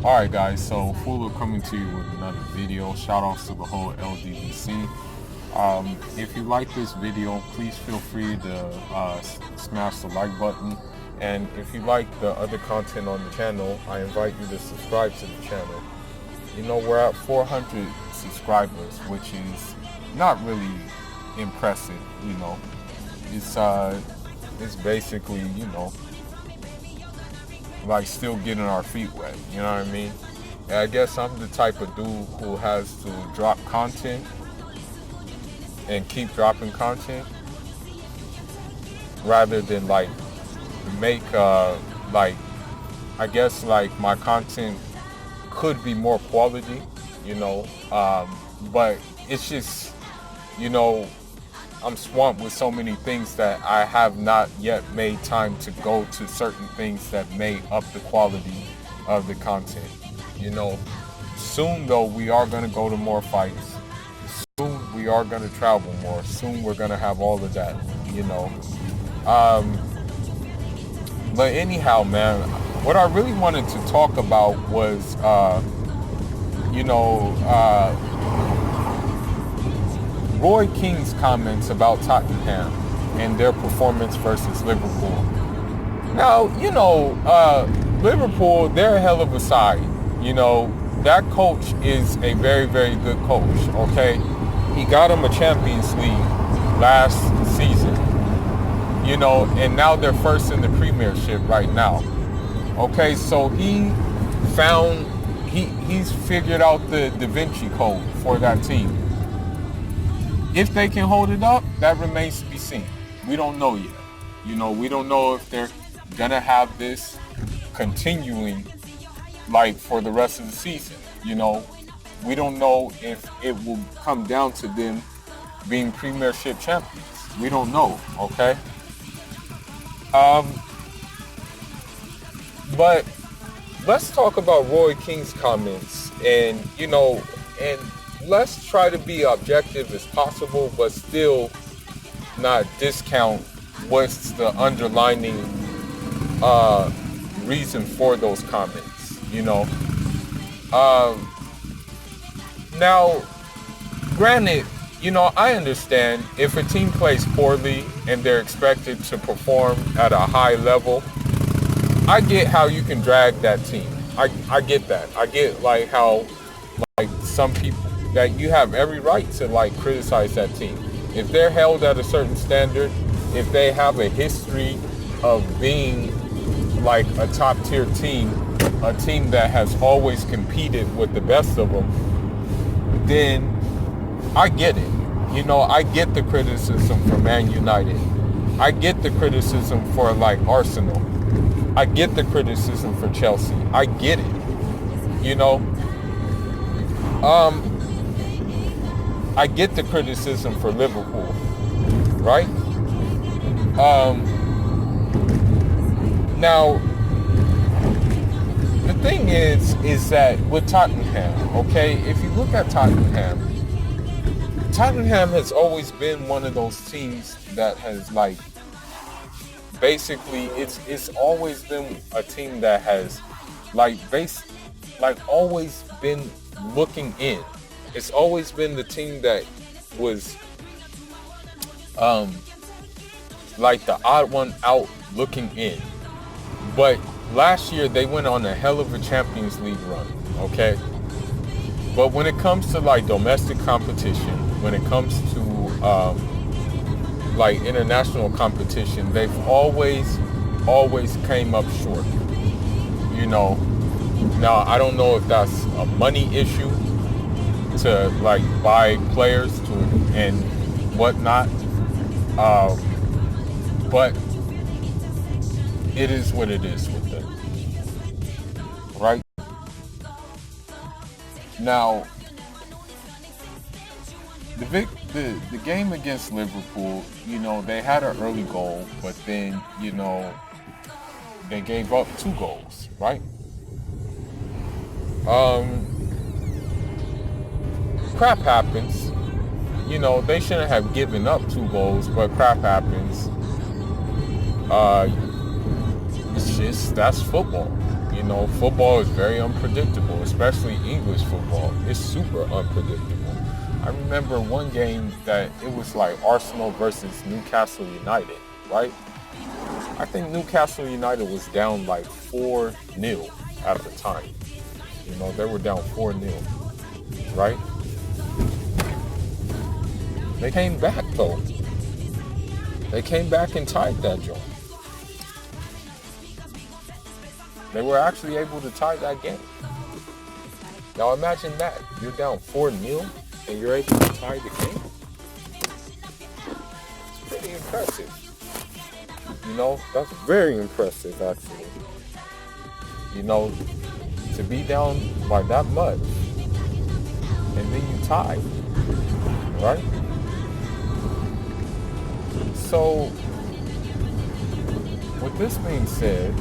Alright guys, so Fula coming to you with another video. Shout outs to the whole LDBC. If you like this video, please feel free to smash the like button. And if you like the other content on the channel, I invite you to subscribe to the channel. You know, we're at 400 subscribers, which is not really impressive, you know. It's basically, you know, like still getting our feet wet, you know what I mean? And I guess I'm the type of dude who has to drop content and keep dropping content rather than like make like I guess like my content could be more quality, you know, but it's just, you know, I'm swamped with so many things that I have not yet made time to go to certain things that may up the quality of the content. You know, soon though we are going to go to more fights. Soon we are going to travel more. Soon we're going to have all of that, you know. But anyhow, man, what I really wanted to talk about was, you know, Roy Keane's comments about Tottenham and their performance versus Liverpool. Now, you know, Liverpool, they're a hell of a side. You know, that coach is a very, very good coach, okay? He got him a Champions League last season, you know, and now they're first in the Premiership right now. Okay, so he's figured out the Da Vinci Code for that team. If they can hold it up, that remains to be seen. We don't know yet. You know, we don't know if they're gonna have this continuing like for the rest of the season. You know, we don't know if it will come down to them being Premiership champions. We don't know, okay? But let's talk about Roy Keane's comments and, you know, and let's try to be objective as possible, but still not discount what's the underlining reason for those comments, you know. Now, granted, you know, I understand if a team plays poorly and they're expected to perform at a high level, I get how you can drag that team. I get that. I get like how like some people that you have every right to like criticize that team. If they're held at a certain standard, if they have a history of being like a top tier team, a team that has always competed with the best of them, then I get it. You know, I get the criticism for Man United. I get the criticism for like Arsenal. I get the criticism for Chelsea. I get it. You know, I get the criticism for Liverpool, right? Now, the thing is that with Tottenham, okay, if you look at Tottenham has always been one of those teams that has like, basically, it's always been a team that has like always been looking in. It's always been the team that was like the odd one out looking in. But last year they went on a hell of a Champions League run, okay? But when it comes to like domestic competition, when it comes to like international competition, they've always came up short. You know, now I don't know if that's a money issue to like buy players to and whatnot, but it is what it is with them, right? Now, the game against Liverpool, you know, they had an early goal, but then, you know, they gave up 2 goals, right? Crap happens. You know, they shouldn't have given up 2 goals, but crap happens. It's just, that's football, you Football is very unpredictable, especially English football. It's super unpredictable. I remember one game that it was like Arsenal versus Newcastle United, right? I think Newcastle United was down like 4-0 at the time. They were down 4-0, right? They came back though. They came back and tied that joint. They were actually able to tie that game. Now imagine that. You're down 4-0 and you're able to tie the game. It's pretty impressive. That's very impressive actually. To be down by that much and then you tie, right? So, with this being said,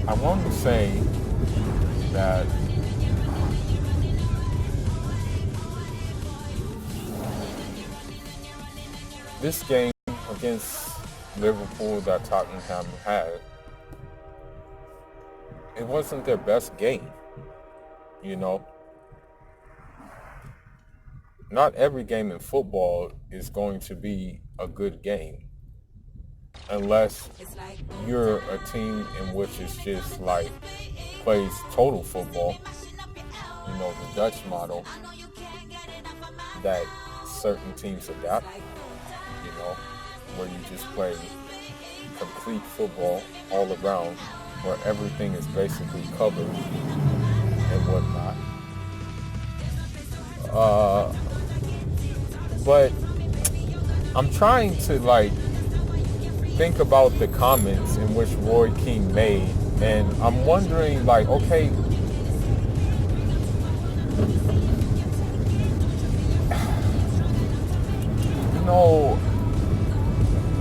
I want to say that this game against Liverpool that Tottenham had, it wasn't their best game, Not every game in football is going to be a good game unless you're a team in which is just like plays total football, the Dutch model that certain teams adapt, where you just play complete football all around, where everything is basically covered and whatnot. But I'm trying to think about the comments in which Roy Keane made, and I'm wondering okay,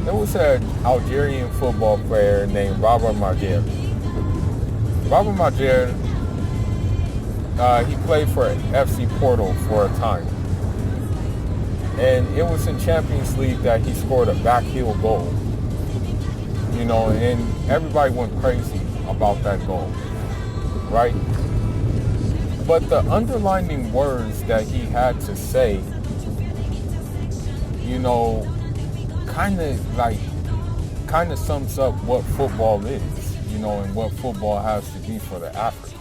there was an Algerian football player named Robert Majer. Robert Majer, he played for FC Porto for a time. And it was in Champions League that he scored a back heel goal. And everybody went crazy about that goal, right? But the underlining words that he had to say, kind of sums up what football is, and what football has to be for the African.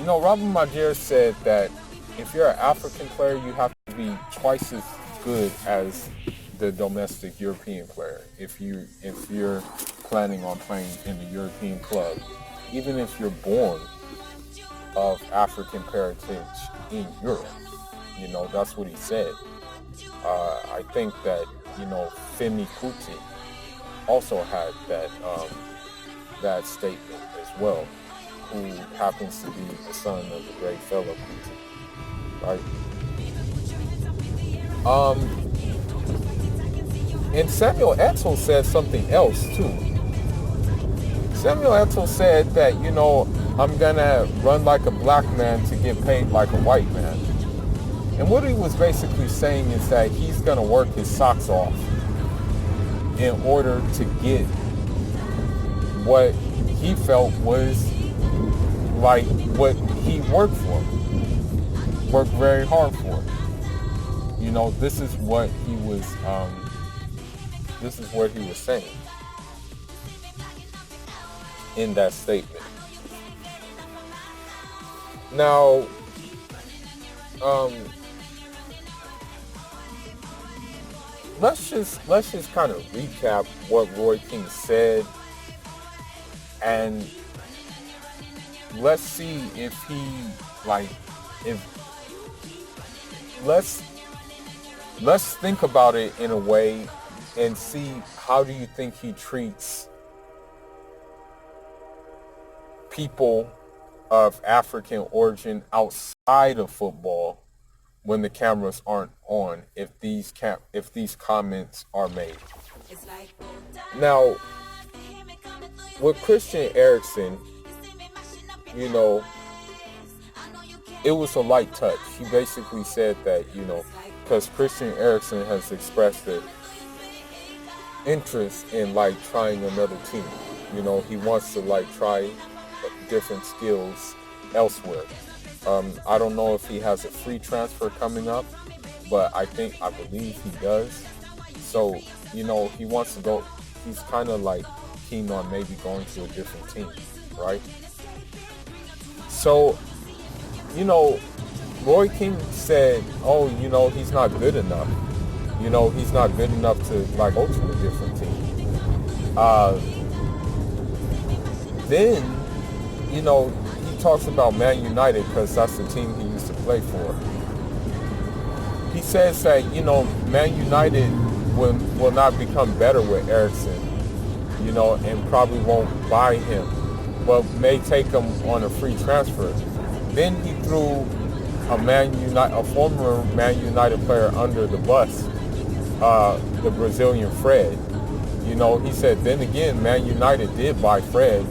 Robert Majer said that if you're an African player, you have to be twice as good as the domestic European player. If you're planning on playing in the European club, even if you're born of African parentage in Europe, that's what he said. I think that Femi Kuti also had that statement as well, who happens to be the son of the great Fela Kuti. Right. And Samuel Eto'o said something else too. Samuel Eto'o said that, I'm gonna run like a black man to get paid like a white man. And what he was basically saying is that he's gonna work his socks off in order to get what he felt was what he worked for. Worked very hard for. This is what he was saying in that statement. Now, let's just kind of recap what Roy Keane said, and let's see if he let's think about it in a way and see how do you think he treats people of African origin outside of football when the cameras aren't on, if these comments are made. Now, with Christian Eriksen, it was a light touch. He basically said that, because Christian Eriksen has expressed that interest in like trying another team. He wants to like try different skills elsewhere. I don't know if he has a free transfer coming up, but I believe he does. So, he wants to go. He's kind of like keen on maybe going to a different team, right? So, you know, Roy Keane said, "Oh, he's not good enough. He's not good enough to like go to a different team." Then, he talks about Man United because that's the team he used to play for. He says that Man United will not become better with Ericsson, and probably won't buy him, but may take him on a free transfer. Then he threw a former Man United player under the bus, the Brazilian Fred. He said, then again, Man United did buy Fred,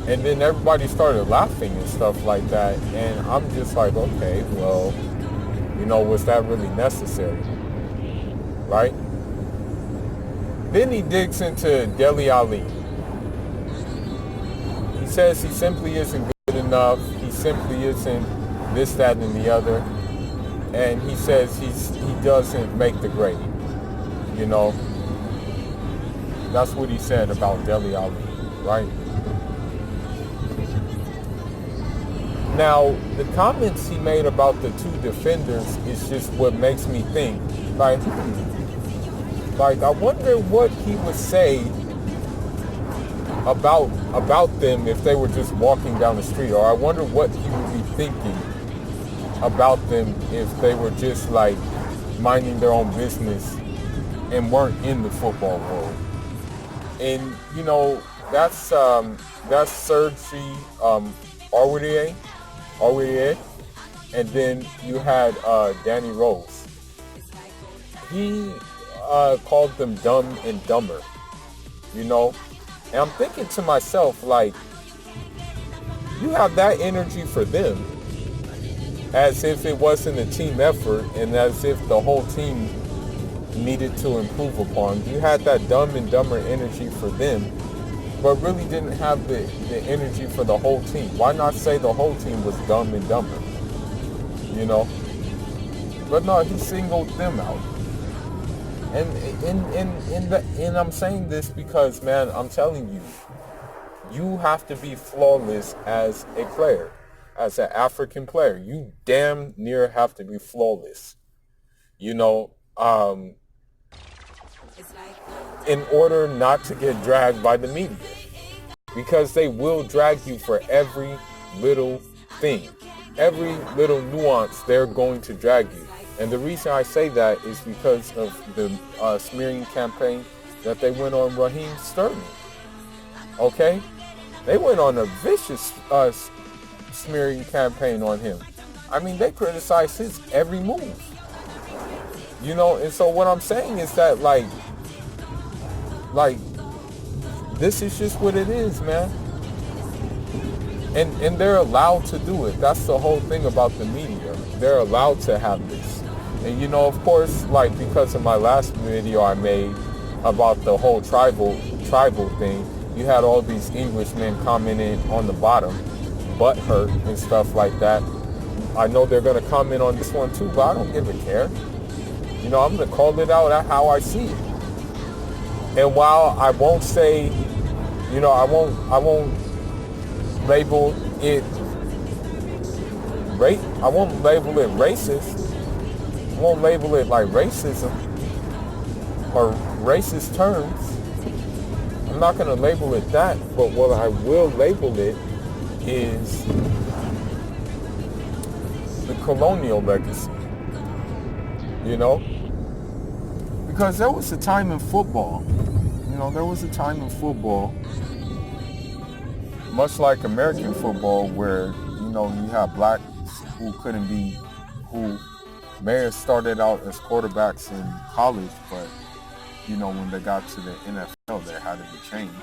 and then everybody started laughing and stuff like that, and I'm just like, okay, well, was that really necessary, right? Then he digs into Dele Alli. He says he simply isn't good enough. He simply isn't this, that, and the other. And he says he doesn't make the grade. That's what he said about Dele Alli, right? Now, the comments he made about the two defenders is just what makes me think, like, I wonder what he would say about them if they were just walking down the street, or I wonder what he would be thinking about them if they were just like minding their own business and weren't in the football world. And that's Sergi Aurier, and then you had Danny Rose. He called them dumb and dumber, and I'm thinking to myself, like, you have that energy for them as if it wasn't a team effort and as if the whole team needed to improve upon. You had that dumb and dumber energy for them, but really didn't have the energy for the whole team. Why not say the whole team was dumb and dumber? But no, he singled them out. And I'm saying this because, man, I'm telling you, you have to be flawless as a player, as an African player. You damn near have to be flawless, in order not to get dragged by the media, because they will drag you for every little thing, every little nuance. They're going to drag you. And the reason I say that is because of the smearing campaign that they went on Raheem Sterling. Okay? They went on a vicious smearing campaign on him. I mean, they criticized his every move. And so what I'm saying is that, like, this is just what it is, man. And they're allowed to do it. That's the whole thing about the media. They're allowed to have this. And of course, like, because of my last video I made about the whole tribal thing, you had all these Englishmen commenting on the bottom, butthurt and stuff like that. I know they're gonna comment on this one too, but I don't give a care. I'm gonna call it out at how I see it. And while I won't say, I won't label it I won't label it racist. I won't label it like racism or racist terms. I'm not going to label it that, but what I will label it is the colonial legacy. Because there was a time in football, much like American football, where, you have blacks who may have started out as quarterbacks in college, but, when they got to the NFL, they had to be changed.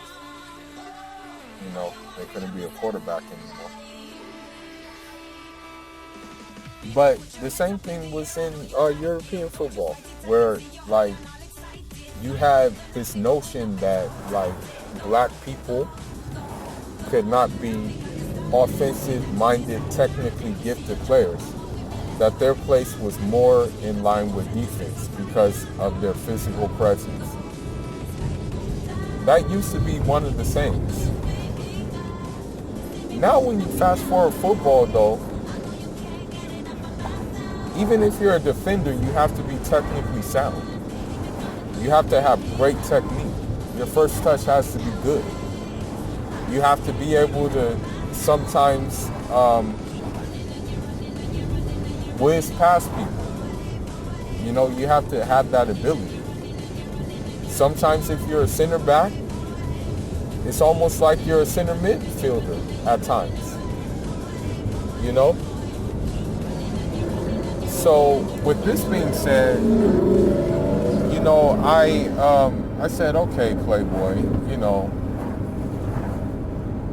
They couldn't be a quarterback anymore. But the same thing was in European football, where, like, you had this notion that like black people could not be offensive-minded, technically gifted players, that their place was more in line with defense because of their physical presence. That used to be one of the sayings. Now when you fast forward football though, even if you're a defender, you have to be technically sound. You have to have great technique. Your first touch has to be good. You have to be able to sometimes whiz past people. You know, you have to have that ability. Sometimes if you're a center back, it's almost like you're a center midfielder at times. You know? So with this being said, you know, I said, okay, Playboy, you know,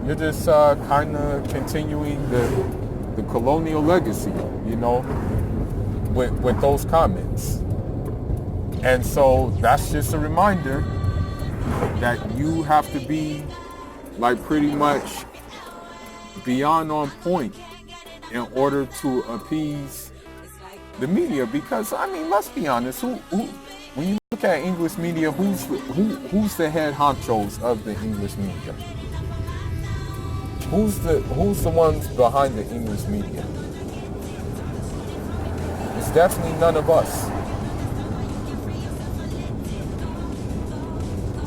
you're just kind of continuing the colonial legacy, you know, with those comments. And so that's just a reminder that you have to be like pretty much beyond on point in order to appease the media. Because I mean, let's be honest, who when you look at English media, who's the head honchos of the English media? Who's the ones behind the English media? It's definitely none of us.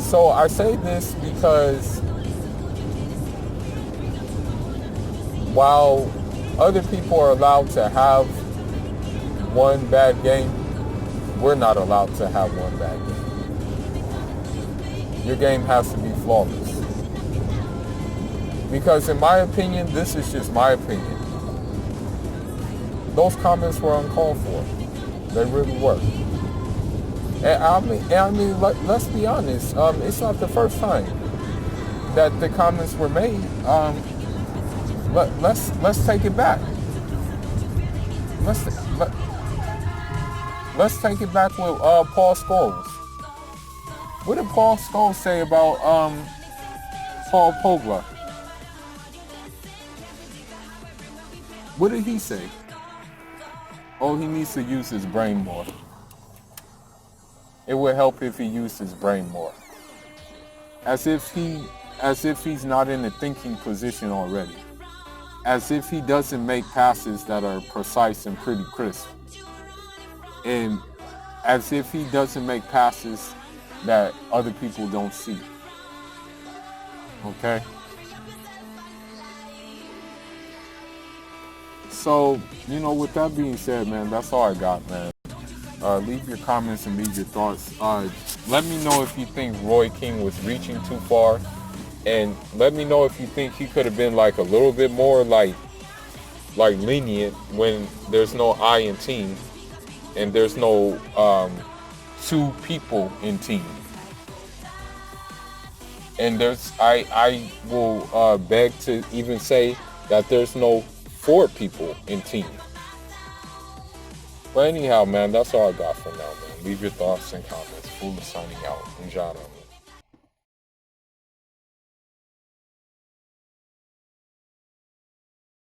So I say this because while other people are allowed to have one bad game, we're not allowed to have one bad game. Your game has to be flawless. Because in my opinion, this is just my opinion, those comments were uncalled for. They really were. And I mean, let's be honest. It's not the first time that the comments were made. Let's take it back. Let's take it back with Paul Scholes. What did Paul Scholes say about Paul Pogba? What did he say? Oh, he needs to use his brain more. It would help if he used his brain more. As if he's not in a thinking position already. As if he doesn't make passes that are precise and pretty crisp. And as if he doesn't make passes that other people don't see. Okay? So, you know, with that being said, man, that's all I got, man. Leave your comments and leave your thoughts. Let me know if you think Roy Keane was reaching too far. And let me know if you think he could have been like a little bit more like lenient when there's no I in team and there's no two people in team. And I will beg to even say that there's no 4 people in team. But anyhow, man, that's all I got for now, man. Leave your thoughts and comments. Fula signing out. Njada.